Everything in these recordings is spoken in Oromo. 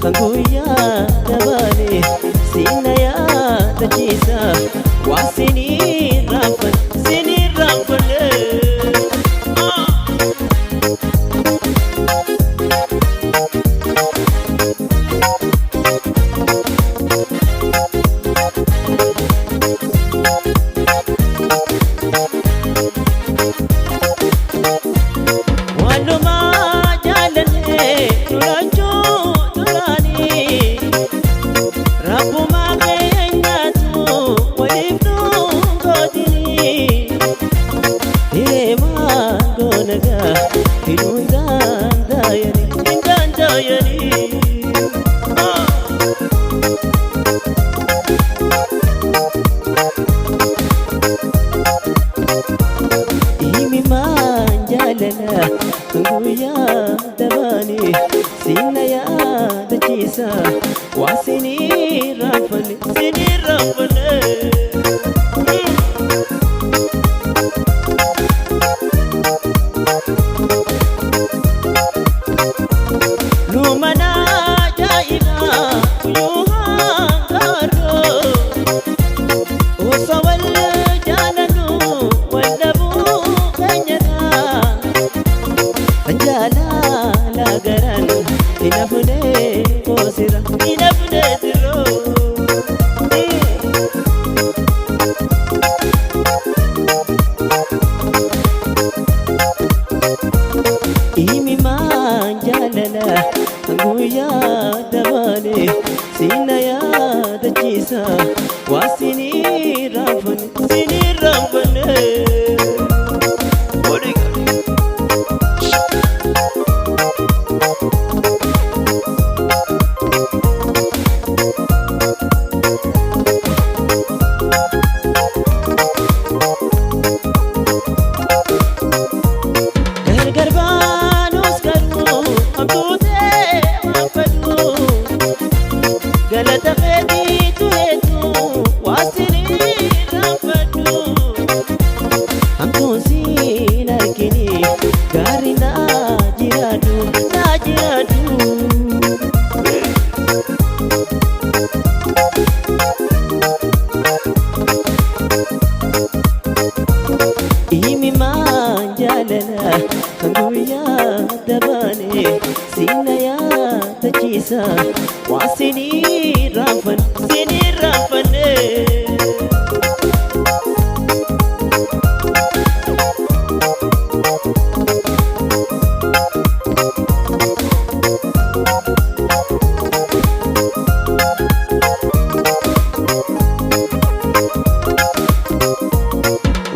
خنقويا دبالي سينا يا تجيسا وسنين رافن سنين رافن والو ما جالني تراجو Nguya dabani sina ya dachisa wasini rafale sini rafale lumana jaina yuha garo usawal jananu wadabu kanyana Anjala lagaran inafune kosira inafune tiro Imi manjalala nguya dabane sina ya dachisa wasini rafane galata fedi tuhetu wasini rafadu amtosi narkini gari na jiradu Imi manjalala nguya dabane sina ya tachisa wasini rafane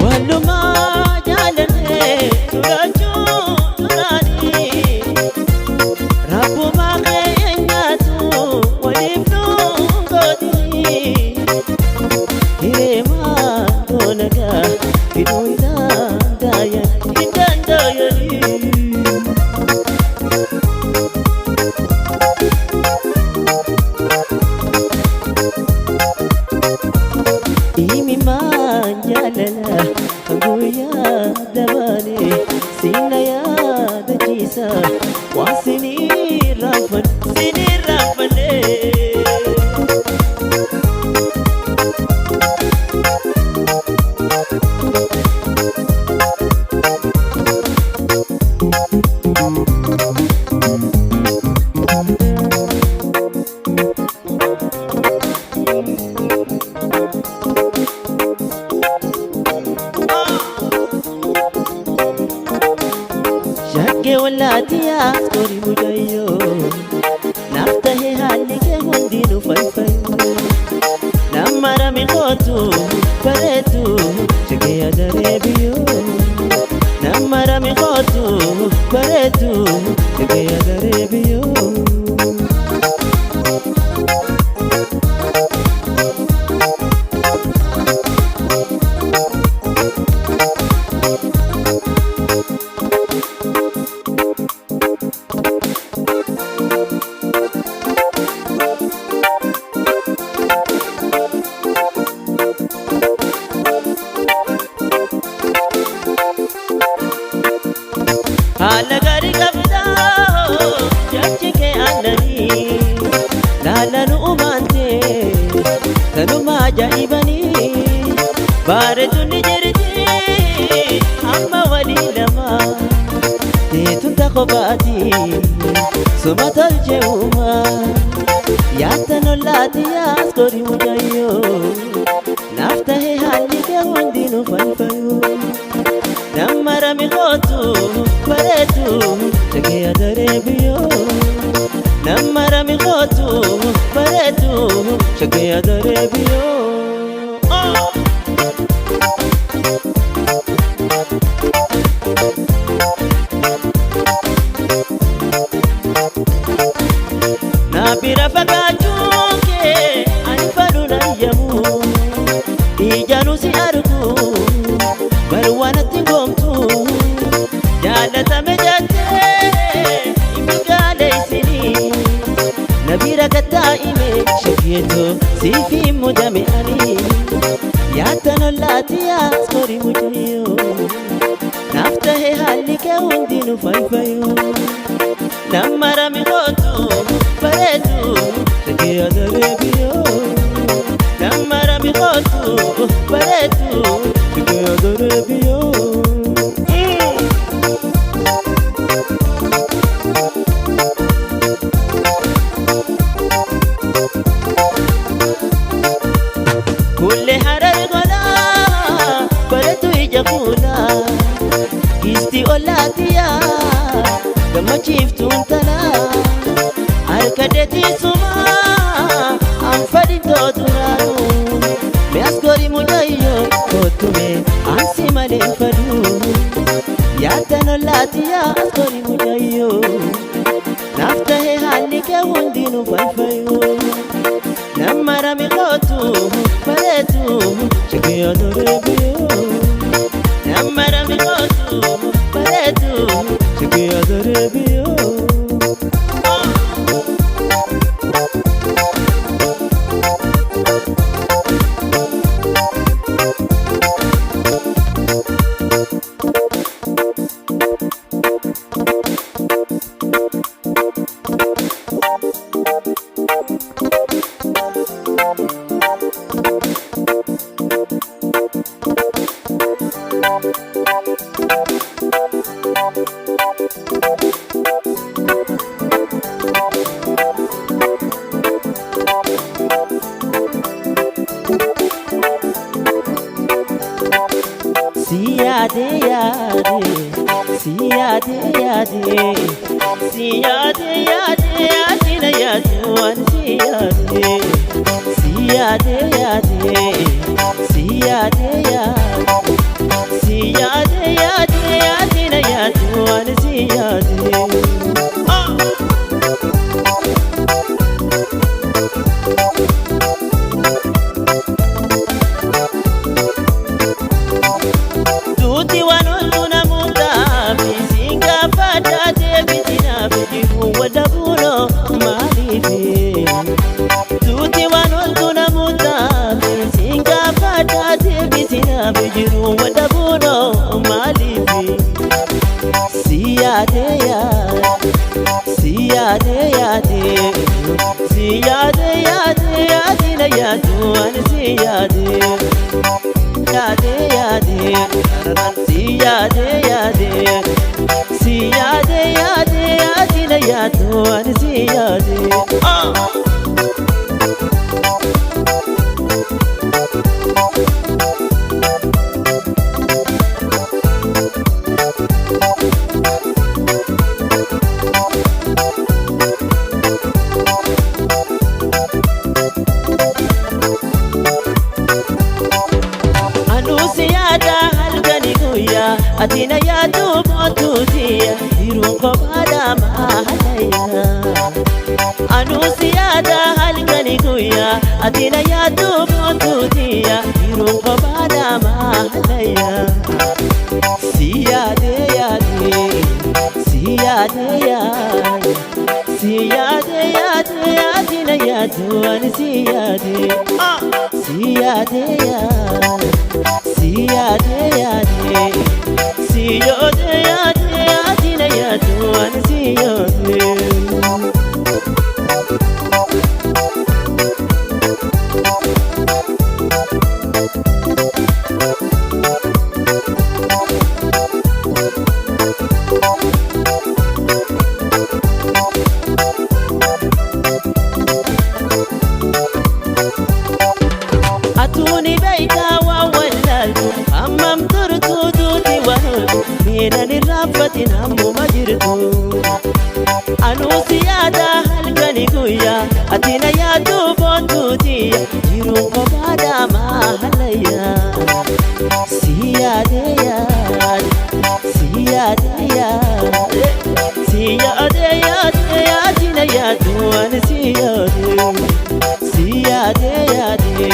wallo ma jalane turajo turani rabbu ma kayanyatu walifnu godini hirema donaga hidunda dayani Imi manjalala nguya dabane sina ya dachisa wasini rafane Shake walatia story mudayo naftahe halike hundinu faifayo namara mikotu paretu shake ya darebiyo namara mikotu haala gaarii qabda jechi kee aannanii laalanu uumante kanuma ajaa'ibanii bareeduun ni jirti amma walii lama teetun takkobaati suma tolchee uumaa yaatan ollaati yaas korii mucayyoo naaf tahee haalli kee hundinuu falfalu nama rami kootu bareedu shakee adaree biyyoo nama rami kootu bareedu shakee adaree biyyoo Nabira fagaachuun kee ani fadhu nayyamu ijanu si argu barwaanatti goomtu jaalatame jettee imigaaleessini nabira gattaa'ime shakkeeto siifi mudame ani yaatan ollaati yaas korii mucayyoo naaf tahee haalli kee hundinuu falfayu nama rami kootu bareedu shakee adaree biyyoo nama rami kootu bareedu shakee adaree biyyoo kulle harar godhaa bareedu ija fuulaa gisti ollaatiyaa gammachiiftuun talaa harka deetiisumaa anfadhi tooturaanu meas gorii mucayyoo kootume ansi malee fadhu yaatan ollaati yaas gorii mucayyoo naaf tahee haalli kee hundinuu falfayu nama rami kootu bareedu shakee adaree biyyoo nama rami kootu bareedu shakee adaree biyyoo Siyade yade, siyade yade, siyade yade, adina yade, wan siyade, siyade yade, siyade yade, siyade yade, adina yade, wan siyade. Tuti wanoluna mudafi singa fada debitina bijibu wadabuno malifi Tuti wanoluna mudafi singa fada debitina bijibu wadabuno malifi Siyade yade, siyade yade, siyade yade, adina yade, wan siyade Yade yade, siyade yade, siyade yade, adina yade, wan siyade. Atina ya tu motutia irungo bada mahalaya Anusiada halgani kuya atina ya tu motutia irungo bada mahalaya Siyade yade, siyade yade, siyade yade, atina ya tu an siyade Siyade yade, siyade yade, siyade yade, adina yade turtu duuti waan miidhan irraanfatin hammuma jirtu anuu si yaada halkani guyyaa ati na yaaddu boontuutiya jiruun kophaadhaa maalayyaa si yaade yaade si yaade yaade si yaade yaade ati na yaaddu ani si yaade si yaade yaade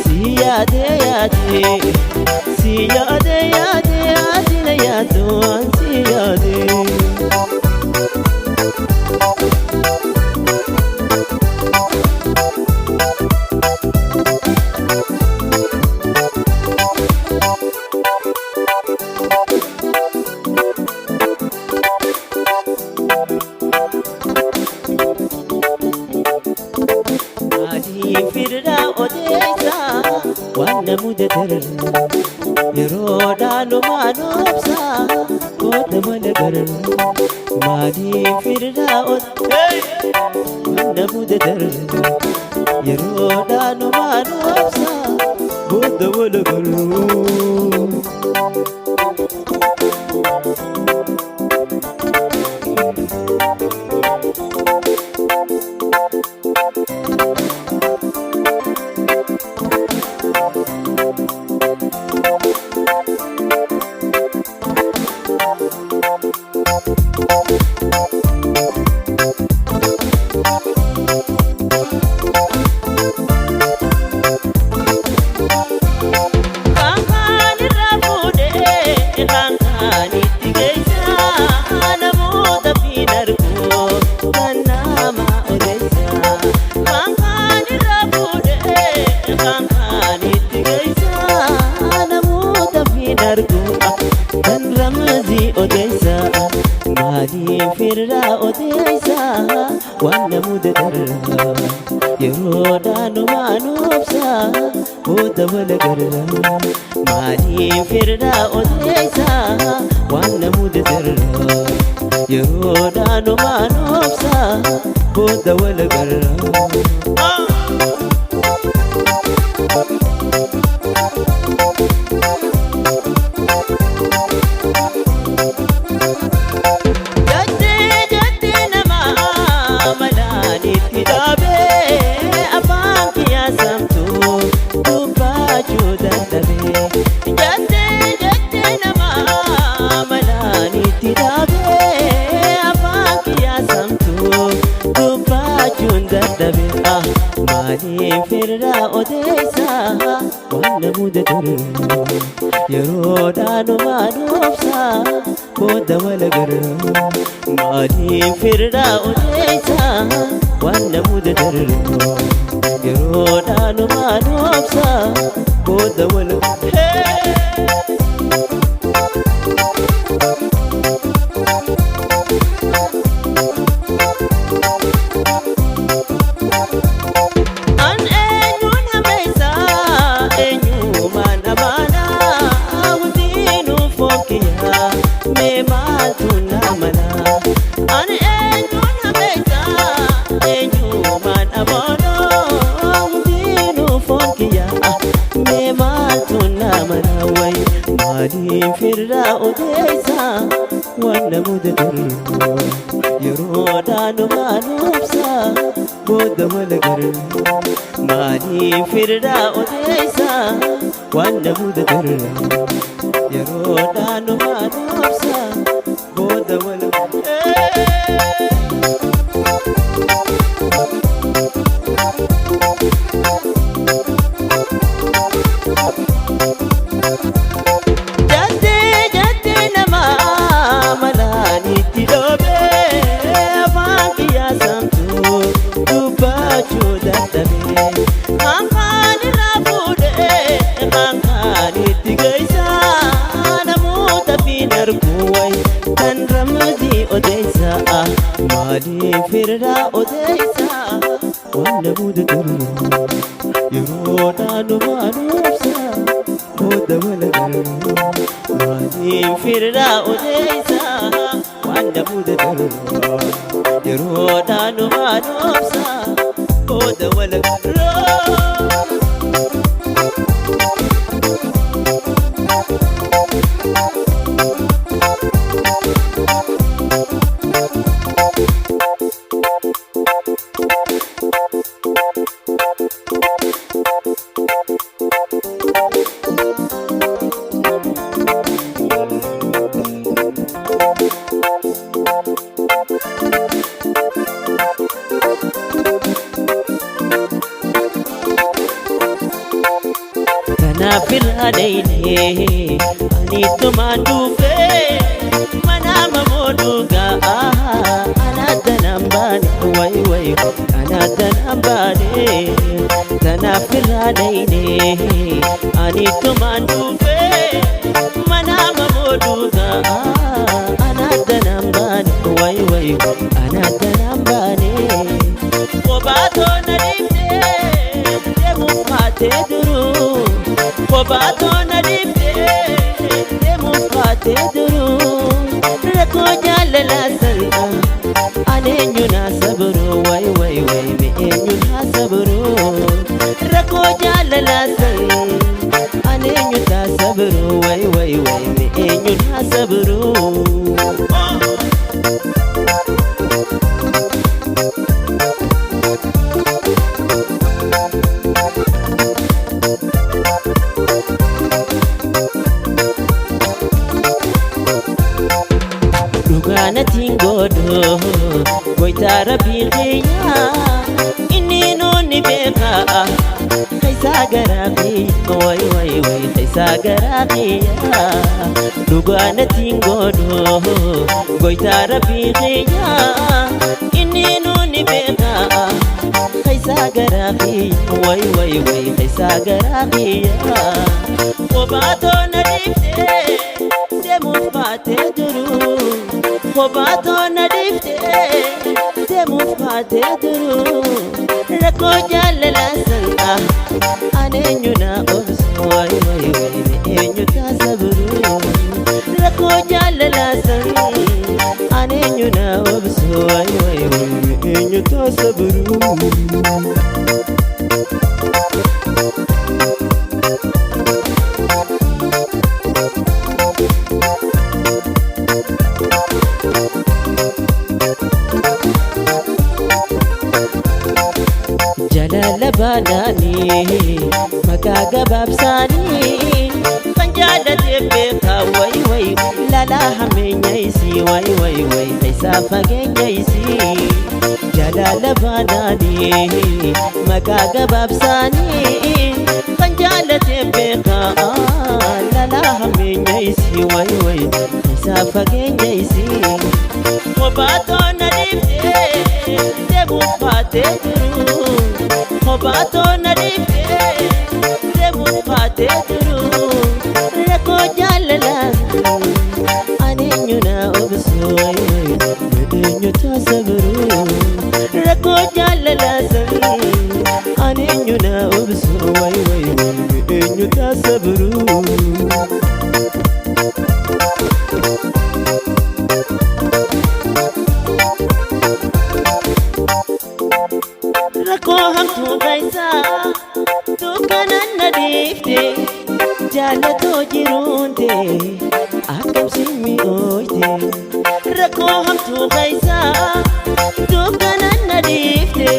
si yaade yaade si yaade yaade ati na yaaddu ani si yaade firda odeessa waan namuda darar yeroo dhaalumaa noobsa kooda mana garar maaliif firda odeessa waan namuda darar yeroo dhaalumaa noobsa kooda mana garar dan ramazi odeessa maaliif firda odeessa waan namuda darar yeroo dhaalumaa noobsa kooda wala garra maaliif firda odeessa waan namuda darar yeroo dhaalumaa noobsa kooda wala garra maaliif firda odeessa waan namuda darar yeroo dhaalumaa noobsa kooda wala garra maaliif firda odeessa waan namuda darar yeroo dhaalumaa noobsa kooda wala maaliif firda odeessa waan namuda darar yeroo dhaalumaa noobsa kooda wala garra maaliif firda odeessa waan namuda darar yeroo dhaalumaa noobsa kooda wala dan ramazi odeessa maaliif firda odeessa waan namuda darar yeroo dhaalumaa noobsa kooda wala garra maaliif firda odeessa waan namuda darar yeroo dhaalumaa noobsa kooda wala garra ani tumaan dhufee manama moodugaa anaatanaan baane way anaatanaan baane tanaaf irraa dhayne ani tumaan dhufee manama moodugaa anaatanaan baane way anaatanaan baane kophaatoo na dhiibdee deemuuf haatee duruu kophaatoo na dhiibdee deemuuf haatee duruu rakkoo jaalalaa salpha aneenyu naa sabruu way mi eenyu naa sabruu rakkoo jaalalaa salpha aneenyu naa sabruu way mi eenyu naa sabruu. Dhuganatiin godhu goytaa rabbiin kiyyaa inni nuuni beekaa keessaa garaa kiyya way keessaa garaa kiyyaa dhuganatiin godhu goytaa rabbiin kiyyaa inni nuuni beekaa keessaa garaa kiyya way keessaa garaa kiyyaa kophaatoo na dhiibdee deemuuf baatee duruu kophaatoo na dhiibdee deemuuf baatee duruu rakkoo jaalalaa salpha aneenyu naa obsu way mi eenyu naa sabruu rakkoo jaalalaa salpha aneenyu naa obsu way mi eenyu naa sabruu. Jalala baanaanii maqaa gabaabsaanii kan jaalatee beekaa way lalaa hameenya isii way keessaa fageenya isii jalala baanaanii maqaa gabaabsaanii kan jaalatee beekaa lalaa hameenya isii way keessaa fageenya isii kophaatoo na dhiibdee deemuuf baatee duruu kophaatoo na dhiibdee deemuuf baatee duruu rakkoo jaalalaa aneenyu naa obsu way mi eenyu naa sabruu rakkoo jaalalaa aneenyu naa obsu way mi eenyu naa sabruu. Rakkoo hamtuu keessaa dukkanaan na dhiifte jaalatoo jiruunte akkam mi'ooyte rakkoo hamtuu keessaa dukkanaan na dhiifte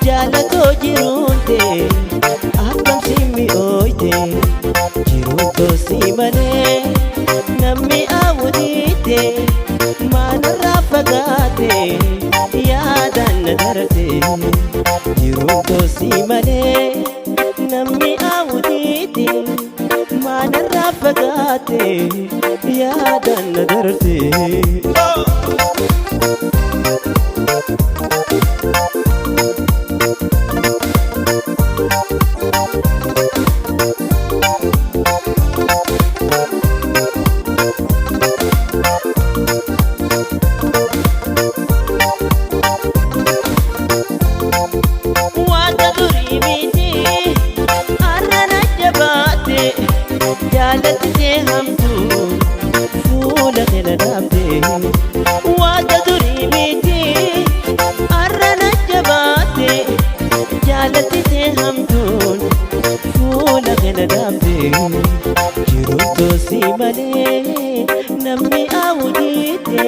jaalatoo jiruunte akkam mi'ooyte jiruuntoo si malee namni awwudiite maanarraa fagaate yaadaan na darte jiruuntoo si malee namni awwudiite maanarraa fagaate yaadaan na darte. Jaalatee hamtuu fuula keenya dhaabdee waanta durii miti arrana jabaatee jaalatee hamtuun fuula keenya dhaabdee jiruuntoo si malee namni awwudiite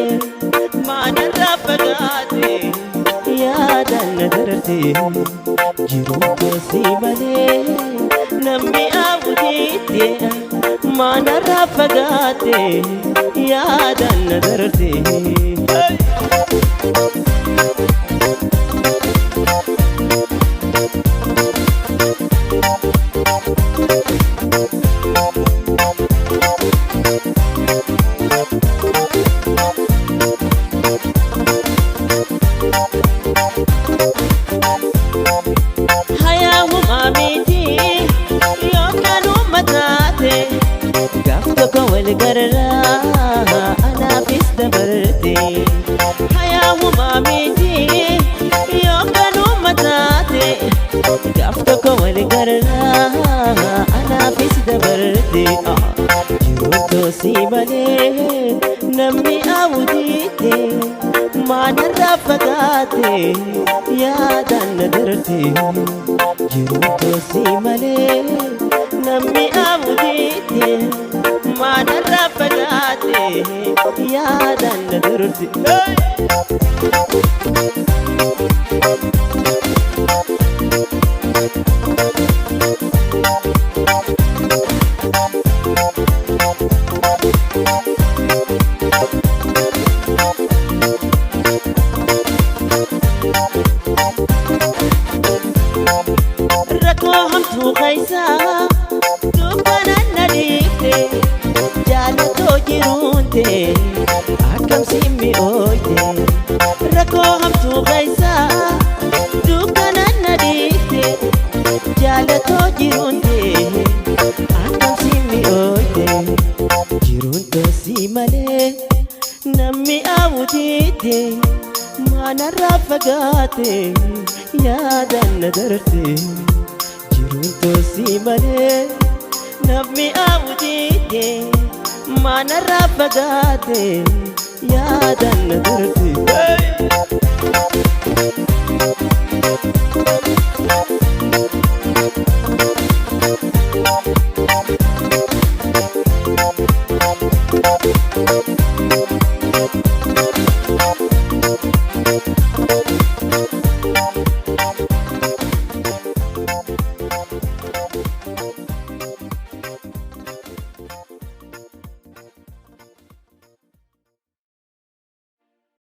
maanarraa fagaate yaadaan na darte jiruuntoo si malee namni awwudiite maanarraa fagaate yaadaan na darte. tokko wal garraa anaafis dabarte hayaa'umaa miti yookanuma taate gaaf tokko wal garraa anaafis dabarte jiruun toosii malee namni awudiite maanarraa fagaate yaadaan na darte jiruun toosii malee namni awudiite maanarraa fagaate yaadaan na darte rakkoo hamtuu keessaa dukkanaan na dhiifte jaalatoo jiruunte akkamsi mi'ooyte rakkoo hamtuu keessaa dukkanaan na dhiifte jaalatoo jiruunte akkamsi mi'ooyte jiruun toosii malee namni awudiite maanarraa fagaate yaadaan na darte jiruun toosii malee namni awudiite maanarraa fagaate yaadaan na darte